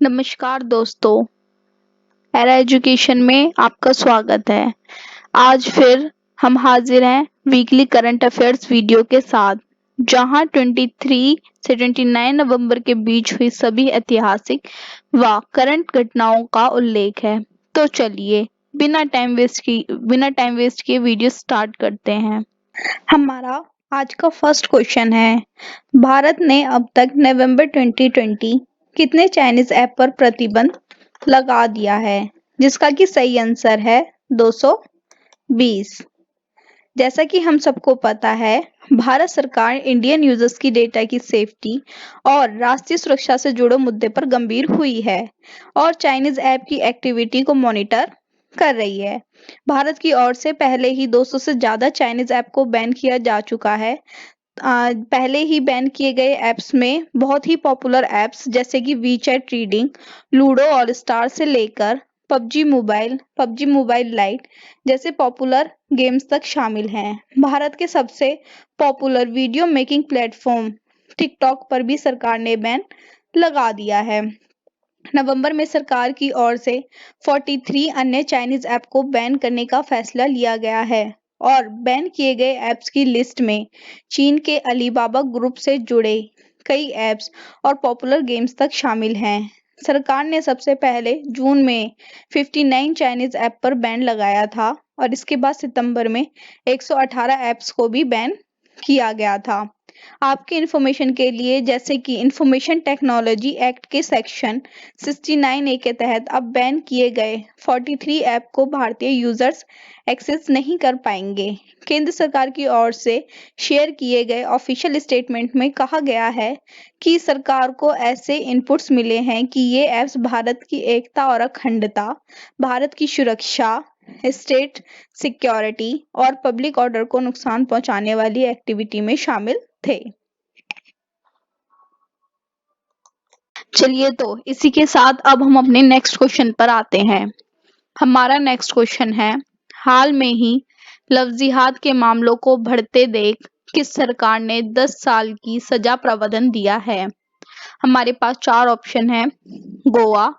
नमस्कार दोस्तों, era education में आपका स्वागत है। आज फिर हम हाजिर हैं वीकली करंट अफेयर्स वीडियो के साथ, जहां 23 से 29 नवंबर के बीच हुई सभी ऐतिहासिक व करंट घटनाओं का उल्लेख है। तो चलिए बिना टाइम वेस्ट किए वीडियो स्टार्ट करते हैं। हमारा आज का फर्स्ट क्वेश्चन है, भारत ने अब तक नवंबर 2020 कितने चाइनीज ऐप पर प्रतिबंध लगा दिया है, जिसका कि सही आंसर है 220। जैसा कि हम सबको पता है, भारत सरकार इंडियन यूजर्स की डेटा की सेफ्टी और राष्ट्रीय सुरक्षा से जुड़े मुद्दे पर गंभीर हुई है और चाइनीज ऐप की एक्टिविटी को मॉनिटर कर रही है। भारत की ओर से पहले ही 200 से ज्यादा चाइनीज ऐप को बैन किया जा चुका है। पहले ही बैन किए गए ऐप्स में बहुत ही पॉपुलर ऐप्स जैसे कि WeChat reading, ludo all star से लेकर पबजी मोबाइल लाइट जैसे पॉपुलर गेम्स तक शामिल हैं। भारत के सबसे popular video making platform TikTok पर भी सरकार ने बैन लगा दिया है। नवंबर में सरकार की ओर से 43 अन्य चाइनीज ऐप को बैन करने का फैसला लिया गया है और बैन किए गए ऐप्स की लिस्ट में चीन के अलीबाबा ग्रुप से जुड़े कई ऐप्स और पॉपुलर गेम्स तक शामिल हैं। सरकार ने सबसे पहले जून में 59 चाइनीज ऐप पर बैन लगाया था और इसके बाद सितंबर में 118 ऐप्स को भी बैन किया गया था। आपके इंफॉर्मेशन के लिए, जैसे कि इंफॉर्मेशन टेक्नोलॉजी एक्ट के सेक्शन 69A के तहत अब बैन किए गए 43 ऐप को भारतीय यूजर्स एक्सेस नहीं कर पाएंगे। केंद्र सरकार की ओर से शेयर किए गए ऑफिशियल स्टेटमेंट में कहा गया है कि सरकार को ऐसे इनपुट्स मिले हैं कि ये ऐप्स भारत की एकता और अखंडता, भारत की सुरक्षा, स्टेट सिक्योरिटी और पब्लिक ऑर्डर को नुकसान पहुंचाने वाली एक्टिविटी में शामिल थे। चलिए तो इसी के साथ अब हम अपने नेक्स्ट क्वेश्चन पर आते हैं। हमारा नेक्स्ट क्वेश्चन है, हाल में ही लव जिहाद के मामलों को बढ़ते देख किस सरकार ने 10 साल की सजा प्रावधान दिया है। हमारे पास चार ऑप्शन है, गोवा,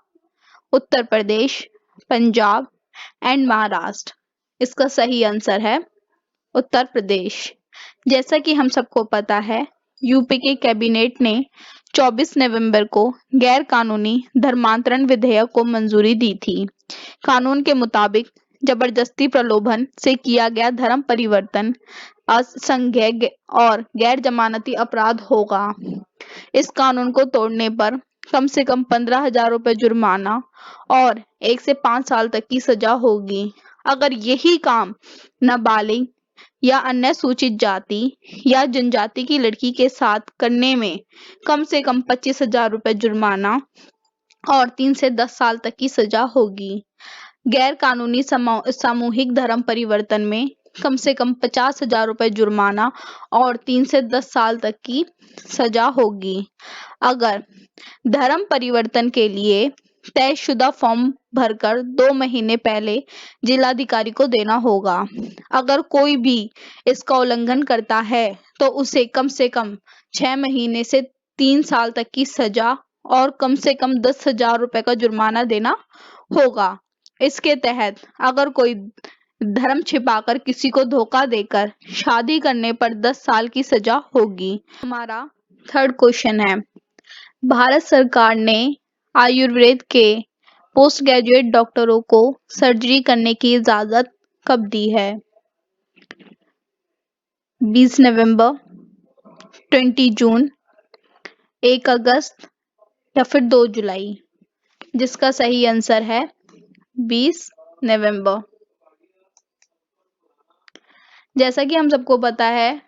उत्तर प्रदेश, पंजाब एंड महाराष्ट्र। इसका सही आंसर है उत्तर प्रदेश। जैसा कि हम सबको पता है, यूपी के कैबिनेट ने 24 नवंबर को गैर कानूनी धर्मांतरण विधेयक को मंजूरी दी थी। कानून के मुताबिक जबरदस्ती प्रलोभन से किया गया धर्म परिवर्तन असंज्ञेय और गैर जमानती अपराध होगा। इस कानून को तोड़ने पर कम से कम 15,000 रुपए जुर्माना और 1 से 5 साल तक की सजा होगी। अगर यही काम नाबालिग या अन्य सूचित जाति या जनजाति की लड़की के साथ करने में कम से कम 25,000 रुपए जुर्माना और 3 से 10 साल तक की सजा होगी। गैर कानूनी सामूहिक धर्म परिवर्तन में कम से कम 50,000 रुपए जुर्माना और 3 से 10 साल तक की सजा होगी। अगर धर्म परिवर्तन के लिए तयशुदा फॉर्म भरकर 2 महीने पहले जिलाधिकारी को देना होगा। अगर कोई भी इसका उल्लंघन करता है तो उसे कम से कम 6 महीने से 3 साल तक की सजा और कम से कम 10,000 रुपए का जुर्माना देना होगा। इसके तहत अगर कोई धर्म छिपाकर किसी को धोखा देकर शादी करने पर 10 साल की सजा होगी। हमारा थर्ड क्वेश्चन है, भारत सरकार ने आयुर्वेद के पोस्ट ग्रेजुएट डॉक्टरों को सर्जरी करने की इजाजत कब दी है। 20 नवंबर, 20 जून, 1 अगस्त या फिर 2 जुलाई। जिसका सही आंसर है 20 नवंबर। जैसा कि हम सबको पता है,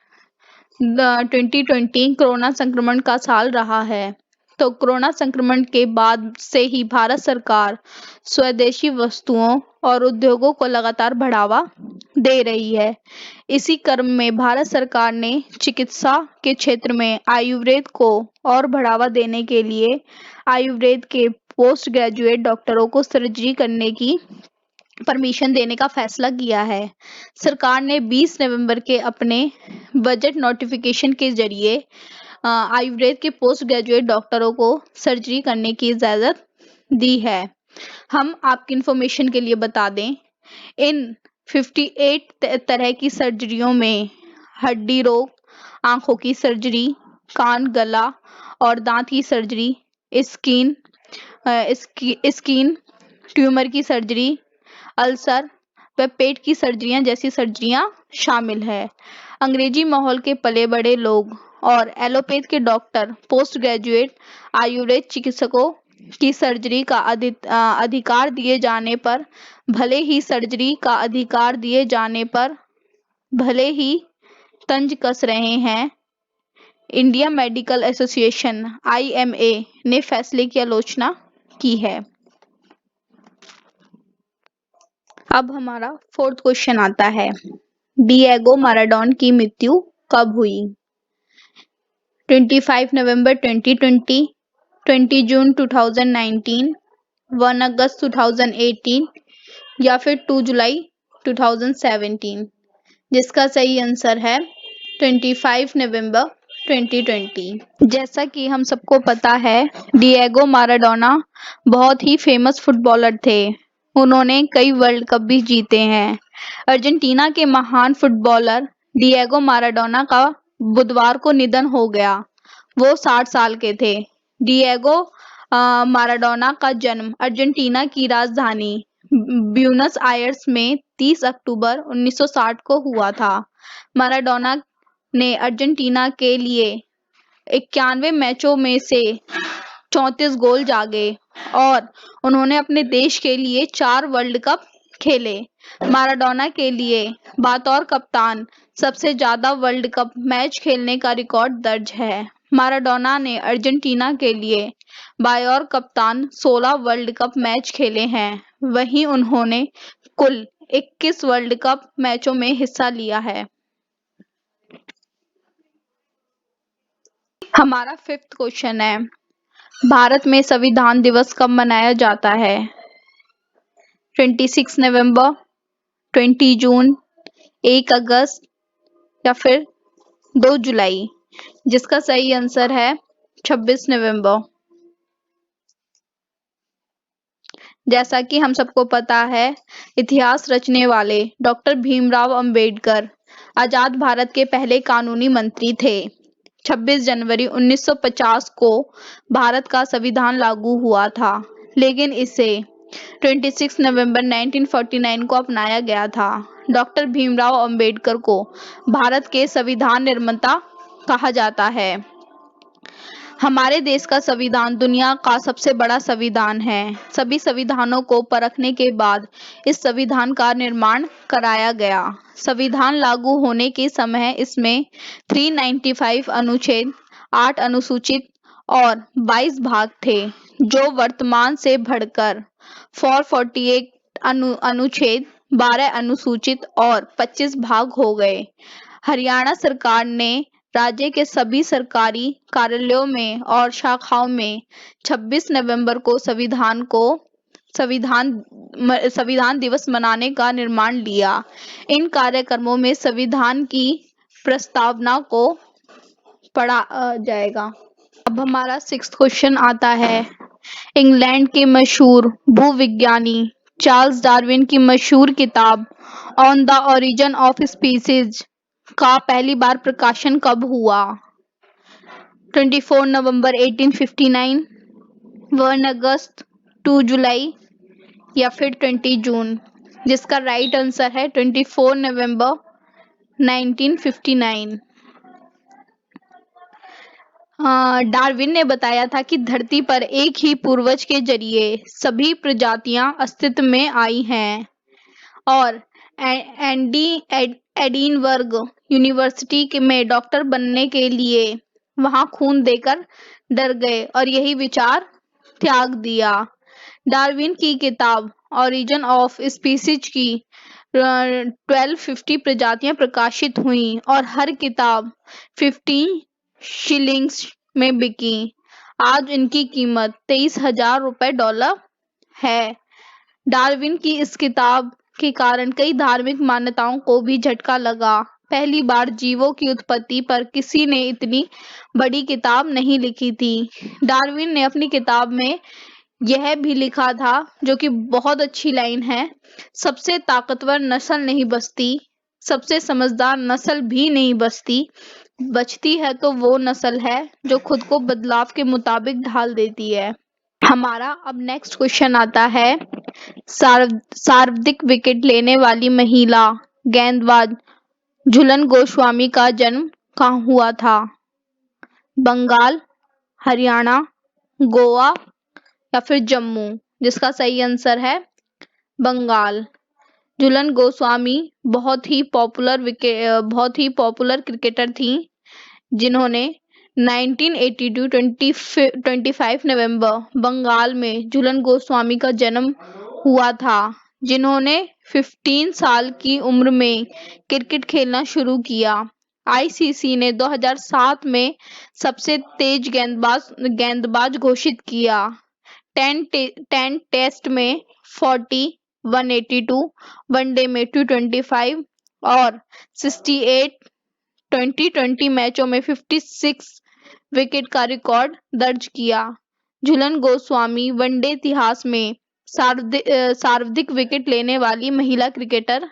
2020 कोरोना संक्रमण का साल रहा है। तो कोरोना संक्रमण के बाद से ही भारत सरकार स्वदेशी वस्तुओं और उद्योगों को लगातार बढ़ावा दे रही है। इसी क्रम में भारत सरकार ने चिकित्सा के क्षेत्र में आयुर्वेद को और बढ़ावा देने के लिए आयुर्वेद के पोस्ट ग्रेजुएट डॉक्टरों को सर्जरी करने की परमिशन देने का फैसला किया है। सरकार ने 20 नवंबर के अपने बजट नोटिफिकेशन के जरिए आयुर्वेद के पोस्ट ग्रेजुएट डॉक्टरों को सर्जरी करने की इजाजत दी है। हम आपकी इंफॉर्मेशन के लिए बता दें, इन 58 तरह की सर्जरियों में हड्डी रोग, आंखों की सर्जरी, कान, गला और दांत की सर्जरी, स्किन ट्यूमर की सर्जरी, अल्सर व पेट की सर्जरियां जैसी सर्जरियां शामिल है। अंग्रेजी माहौल के पले बड़े लोग और एलोपैथ के डॉक्टर पोस्ट ग्रेजुएट आयुर्वेद चिकित्सकों की सर्जरी का अधिकार दिए जाने पर भले ही तंज कस रहे हैं। इंडिया मेडिकल एसोसिएशन (IMA) ने फैसले की आलोचना की है। अब हमारा 4th क्वेश्चन आता है, डिएगो माराडोना की मृत्यु कब हुई? 25 नवंबर 2020, 20 जून 2019, 1 अगस्त 2018 या फिर 2 जुलाई 2017, जिसका सही आंसर है 25 नवंबर 2020। जैसा कि हम सबको पता है, डिएगो माराडोना बहुत ही फेमस फुटबॉलर थे। उन्होंने कई वर्ल्ड कप भी जीते हैं। अर्जेंटीना के महान फुटबॉलर डिएगो माराडोना का बुधवार को निधन हो गया। वो 60 साल के थे। डिएगो माराडोना का जन्म अर्जेंटीना की राजधानी ब्यूनस आयर्स में 30 अक्टूबर 1960 को हुआ था। माराडोना ने अर्जेंटीना के लिए 91 मैचों में से 34 गोल जागे और उन्होंने अपने देश के लिए 4 वर्ल्ड कप खेले। माराडोना के लिए बतौर कप्तान सबसे ज्यादा वर्ल्ड कप मैच खेलने का रिकॉर्ड दर्ज है। माराडोना ने अर्जेंटीना के लिए बतौर कप्तान 16 वर्ल्ड कप मैच खेले हैं। वहीं उन्होंने कुल 21 वर्ल्ड कप मैचों में हिस्सा लिया है। हमारा 5th क्वेश्चन है, भारत में संविधान दिवस कब मनाया जाता है? 26 नवंबर, 20 जून, 1 अगस्त या फिर 2 जुलाई, जिसका सही आंसर है 26 नवंबर। जैसा कि हम सबको पता है, इतिहास रचने वाले डॉक्टर भीमराव अंबेडकर आजाद भारत के पहले कानूनी मंत्री थे। 26 जनवरी 1950 को भारत का संविधान लागू हुआ था, लेकिन इसे 26 नवंबर 1949 को अपनाया गया था। डॉक्टर भीमराव अंबेडकर को भारत के संविधान निर्माता कहा जाता है। हमारे देश का संविधान दुनिया का सबसे बड़ा संविधान है। सभी संविधानों को परखने के बाद इस संविधान का निर्माण कराया गया। संविधान लागू होने के समय इसमें 395 अनुच्छेद, 8 अनुसूचित और 22 भाग थे, जो वर्तमान से बढ़कर 448 अनुच्छेद, 12 अनुसूचित और 25 भाग हो गए। हरियाणा सरकार ने राज्य के सभी सरकारी कार्यालयों में और शाखाओं में 26 नवंबर को संविधान दिवस मनाने का निर्णय लिया। इन कार्यक्रमों में संविधान की प्रस्तावना को पढ़ा जाएगा। अब हमारा 6th क्वेश्चन आता है, इंग्लैंड के मशहूर भूविज्ञानी चार्ल्स डार्विन की मशहूर किताब on the origin of species का पहली बार प्रकाशन कब हुआ? 24 नवंबर 1859, 1 अगस्त, 2 जुलाई या फिर 20 जून, जिसका राइट आंसर है 24 नवंबर 1959। डार्विन ने बताया था कि धरती पर एक ही पूर्वज के जरिए सभी प्रजातियां अस्तित्व में आई हैं और एडिनबर्ग यूनिवर्सिटी में डॉक्टर बनने के लिए वहां खून देकर डर गए और यही विचार त्याग दिया। डार्विन की किताब ओरिजिन ऑफ स्पीसीज की 1250 प्रजातियां प्रकाशित हुई और हर किताब 15 शिलिंग्स में बिकी। आज इनकी कीमत $23,000 है। डार्विन की इस किताब के कारण कई धार्मिक मान्यताओं को भी झटका लगा। पहली बार जीवों की उत्पत्ति पर किसी ने इतनी बड़ी किताब नहीं लिखी थी। डार्विन ने अपनी किताब में यह भी लिखा था, जो कि बहुत अच्छी लाइन है, सबसे ताकतवर नस्ल नहीं बचती, सबसे समझदार नस्ल भी नहीं बचती है तो वो नस्ल है जो खुद को बदलाव के मुताबिक ढाल देती है। हमारा अब नेक्स्ट क्वेश्चन आता है, सर्वाधिक विकेट लेने वाली महिला गेंदबाज झूलन गोस्वामी का जन्म कहाँ हुआ था? बंगाल, हरियाणा, गोवा या फिर जम्मू? जिसका सही आंसर है बंगाल। झूलन गोस्वामी बहुत ही पॉपुलर क्रिकेटर थी, जिन्होंने 1982 25 नवंबर बंगाल में झूलन गोस्वामी का जन्म हुआ था, जिन्होंने 15 साल की उम्र में क्रिकेट खेलना शुरू किया। आईसीसी ने 2007 में सबसे तेज गेंदबाज घोषित किया। 10 टेस्ट में 40, 182, वनडे में 225 और 68 2020 मैचों में 56 विकेट का रिकॉर्ड दर्ज किया। झूलन गोस्वामी वनडे इतिहास में सर्वाधिक विकेट लेने वाली महिला क्रिकेटर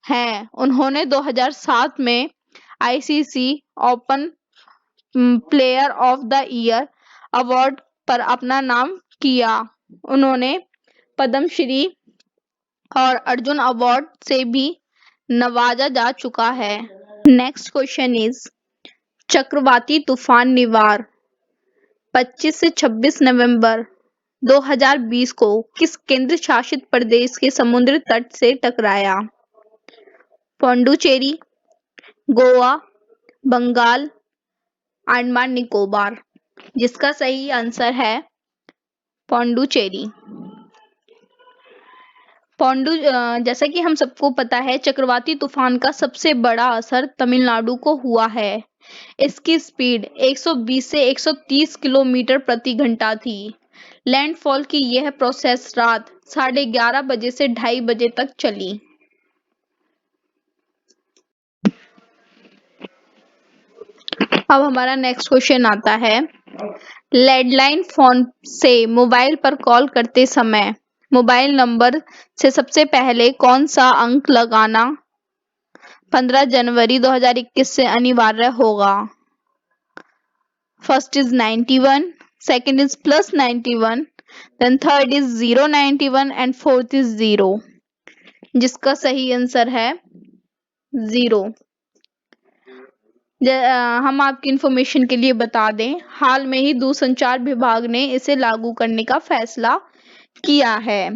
हैं। उन्होंने 2007 में ICC open player of the year award पर अपना नाम किया। उन्होंने पद्मश्री और अर्जुन अवार्ड से भी नवाजा जा चुका है। नेक्स्ट क्वेश्चन इज, चक्रवाती तूफान निवार 25 से 26 नवंबर 2020 को किस केंद्र शासित प्रदेश के समुद्र तट से टकराया? पौंडुचेरी, गोवा, बंगाल, अंडमान निकोबार? जिसका सही आंसर है पौंडुचेरी। जैसा कि हम सबको पता है, चक्रवाती तूफान का सबसे बड़ा असर तमिलनाडु को हुआ है। इसकी स्पीड 120 से 130 किलोमीटर प्रति घंटा थी। लैंडफॉल की यह प्रोसेस रात 11:30 बजे से 2:30 बजे तक चली। अब हमारा नेक्स्ट क्वेश्चन आता है, लैंडलाइन फोन से मोबाइल पर कॉल करते समय मोबाइल नंबर से सबसे पहले कौन सा अंक लगाना 15 जनवरी 2021 से अनिवार्य होगा? First is 91, second is +91, then third is 091 and fourth is 0। जिसका सही आंसर है 0। हम आपकी इंफॉर्मेशन के लिए बता दें, हाल में ही दूरसंचार विभाग ने इसे लागू करने का फैसला किया है।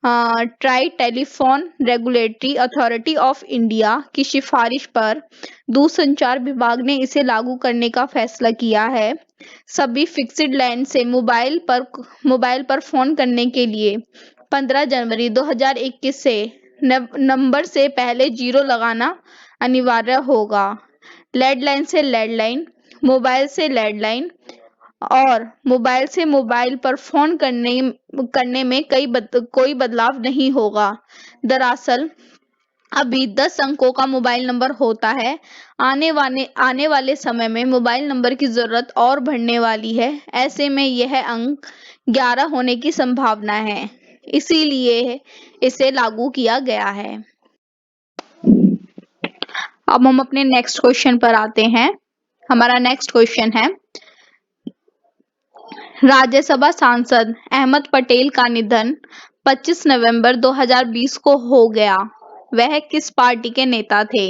Try telephone regulatory authority of India की सिफारिश पर दूरसंचार विभाग ने इसे लागू करने का फैसला किया है। सभी फिक्स्ड लाइन से मोबाइल पर फोन करने के लिए 15 जनवरी 2021 से नंबर से पहले 0 लगाना अनिवार्य होगा। लैंडलाइन से लैंडलाइन, मोबाइल से लैंडलाइन और मोबाइल से मोबाइल पर फोन करने में कोई बदलाव नहीं होगा। दरअसल अभी 10 अंकों का मोबाइल नंबर होता है। आने वाले समय में मोबाइल नंबर की जरूरत और बढ़ने वाली है। ऐसे में यह अंक 11 होने की संभावना है, इसीलिए इसे लागू किया गया है। अब हम अपने नेक्स्ट क्वेश्चन पर आते हैं। हमारा नेक्स्ट क्वेश्चन है, राज्यसभा सांसद अहमद पटेल का निधन 25 नवंबर 2020 को हो गया। वह किस पार्टी के नेता थे?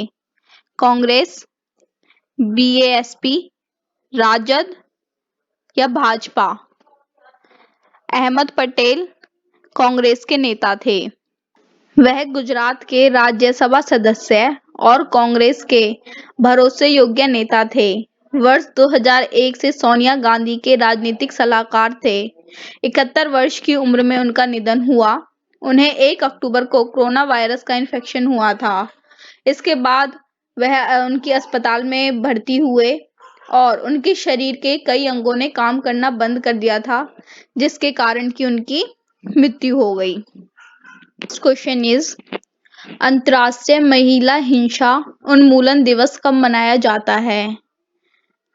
कांग्रेस, बीएसपी, राजद या भाजपा? अहमद पटेल कांग्रेस के नेता थे। वह गुजरात के राज्यसभा सदस्य और कांग्रेस के भरोसे योग्य नेता थे। वर्ष 2001 से सोनिया गांधी के राजनीतिक सलाहकार थे। 71 वर्ष की उम्र में उनका निधन हुआ। उन्हें 1 अक्टूबर को कोरोना वायरस का इन्फेक्शन हुआ था। इसके बाद वह उनकी अस्पताल में भर्ती हुए और उनके शरीर के कई अंगों ने काम करना बंद कर दिया था, जिसके कारण कि उनकी मृत्यु हो गई। क्वेश्चन इज, अंतर्राष्ट्रीय महिला हिंसा उन्मूलन दिवस कब मनाया जाता है?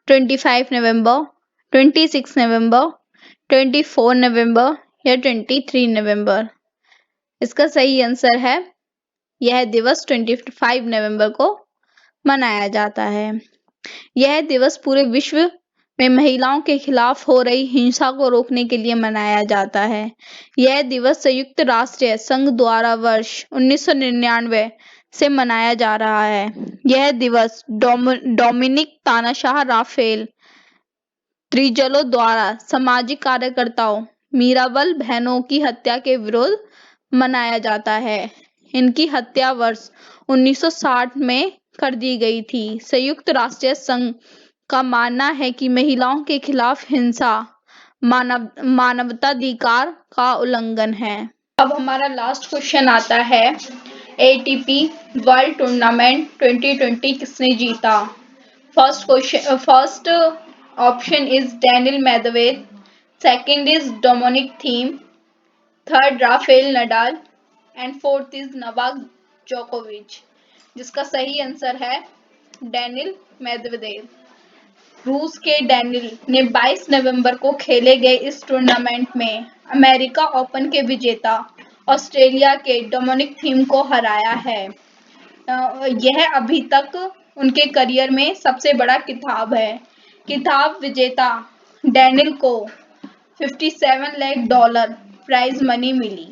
25 नवंबर, 26 नवंबर, 24 नवंबर या 23 नवंबर? इसका सही आंसर है, यह दिवस 25 नवंबर को मनाया जाता है। यह दिवस पूरे विश्व में महिलाओं के खिलाफ हो रही हिंसा को रोकने के लिए मनाया जाता है। यह दिवस संयुक्त राष्ट्र संघ द्वारा वर्ष 1999 से मनाया जा रहा है। यह दिवस डोमिनिक तानाशाह राफेल त्रिजलों द्वारा सामाजिक कार्यकर्ताओं मीराबल बहनों की हत्या के विरुद्ध मनाया जाता है। इनकी हत्या वर्ष 1960 में कर दी गई थी। संयुक्त राष्ट्र संघ का मानना है कि महिलाओं के खिलाफ हिंसा मानवाधिकार का उल्लंघन है। अब हमारा लास्ट क्वेश्चन आता है, एटीपी वर्ल्ड टूर्नामेंट 2020 किसने जीता? First option is Daniil Medvedev, second is Dominic Thiem, third Rafael Nadal and fourth is Novak जोकोविच। जिसका सही आंसर है डेनिल मेदवेदेव। रूस के डेनिल ने 22 नवंबर को खेले गए इस टूर्नामेंट में अमेरिका ओपन के विजेता ऑस्ट्रेलिया के डोमिनिक थीम को हराया है। यह अभी तक उनके करियर में सबसे बड़ा खिताब है। खिताब विजेता डेनिल को $57 लाख प्राइज मनी मिली।